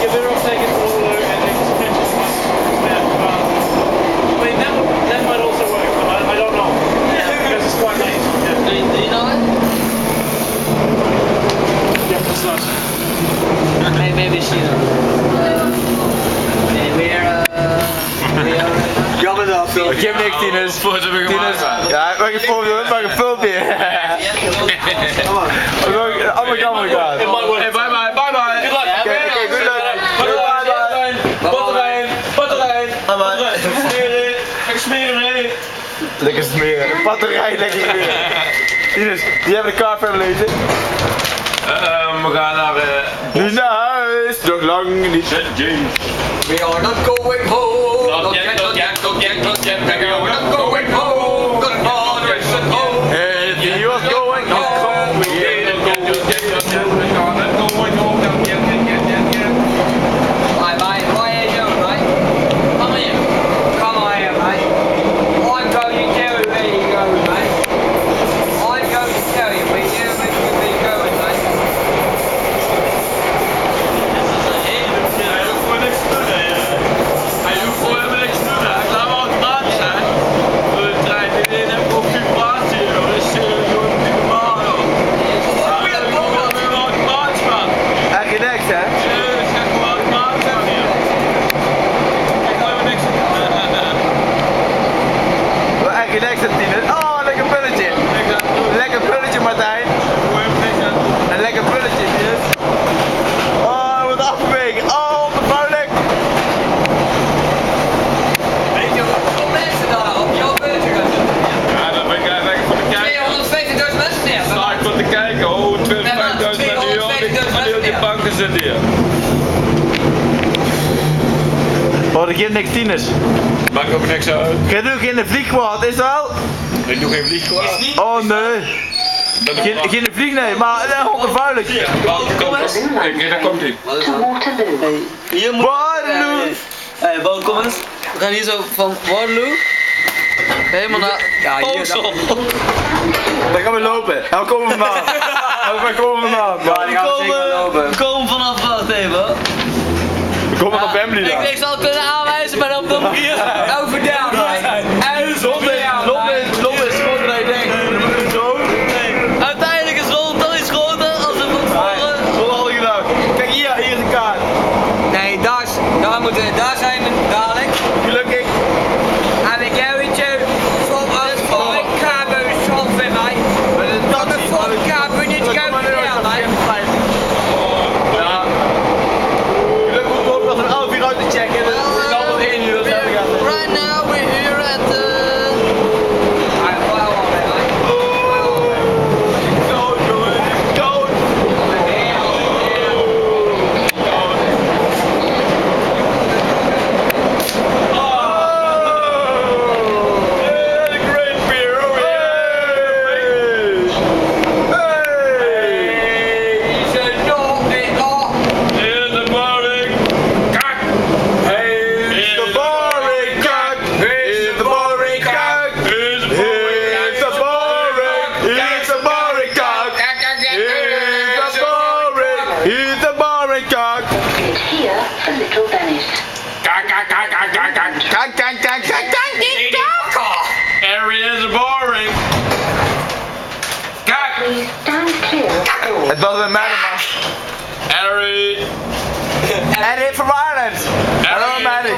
you're better off taking the roller and then catching the one. I mean, that might also work, but I don't know. Because it's quite late. Yeah. Do you know it? Yeah, that's nice. Maybe she does. Jan is af. Ik heb niks, Tinus. Tinus. Ja, mag ik een filmpje? Allemaal gaat. Hey, bye bye, bye bye. Good luck. Oké, good luck. Batterij. Lekker smeren. Lekker smeren. Batterij, lekker smeren. Tinus, die hebben de car family lezen. We gaan naar... Nu naar huis. Nog lang niet. James. We are not going home. Not yet. We are not going home. Good morning, good home. If he was going home, we ain't Mate, what are you doing, mate? Come here. Come on here, mate. I'm going to tell you where you're going, mate. I'm going to tell you where you're going, mate. Hij hoeft voor niks te doen. Hij hoeft voor helemaal niks te doen. Hij laat wel gratis zijn. De trein in heb ik ook vibratie. Dat is niet normaal. Hij heeft wel automatisch, man. Eigenlijk niks, hè? Dat is echt wel automatisch aan hier. Ik ga helemaal niks doen. Eigenlijk niks, hè, Tinus. Oh, lekker pulletje. Lekker pulletje, Martijn. Een lekker pulletje, Tinus. Oh, hij wordt afgeweken. Oh, ongevaarlijk. Weet je hoeveel mensen daar op jouw beurtje gaan zitten? Ja, dan ben ik eigenlijk voor de kijker. 250.000 mensen neer. Sta ik voor te kijken. Oh, 250.000 man die op die banken zitten hier. Oh, er geeft niks, Tinus. Maakt ook niks uit. Jij doet geen vliegkwaad, is het wel? Ik doe geen vliegkwaad. Oh, nee. Geen vlieg, nee, maar ongevaarlijk. Kom eens. Nee, daar komt hij. Hier moet... Waterloo. Hey, welkom eens. We gaan hier zo van Waterloo helemaal naar... Ja, hier. Dan gaan we lopen. Nou, komen we vandaan. Waar komen we vandaan? Ja, die gaan we zeker lopen. We komen vanaf wat even. We komen op Wembley dan. Ik zal kunnen aanwijzen, maar dan kom ik hier over down. Londen is gewoon dat je denkt. Zo. Uiteindelijk is Londen toch iets groter als we van tevoren... Wat hadden we gedacht? Kijk hier, hier is de kaart. Nee, daar zijn we dadelijk. Gelukkig. En ik heb het je van een volle cabo shoppen, mate. Van een volle cabo niet komen meer, mate. Ja. Gelukkig moet ook nog een 11 uur uit te checken. Dus dan nog 1 uur verder gaan. Right now we're here at the... Areas are boring. Kijk. Het was een man. Harry. Harry from Ireland. Hello, Manny.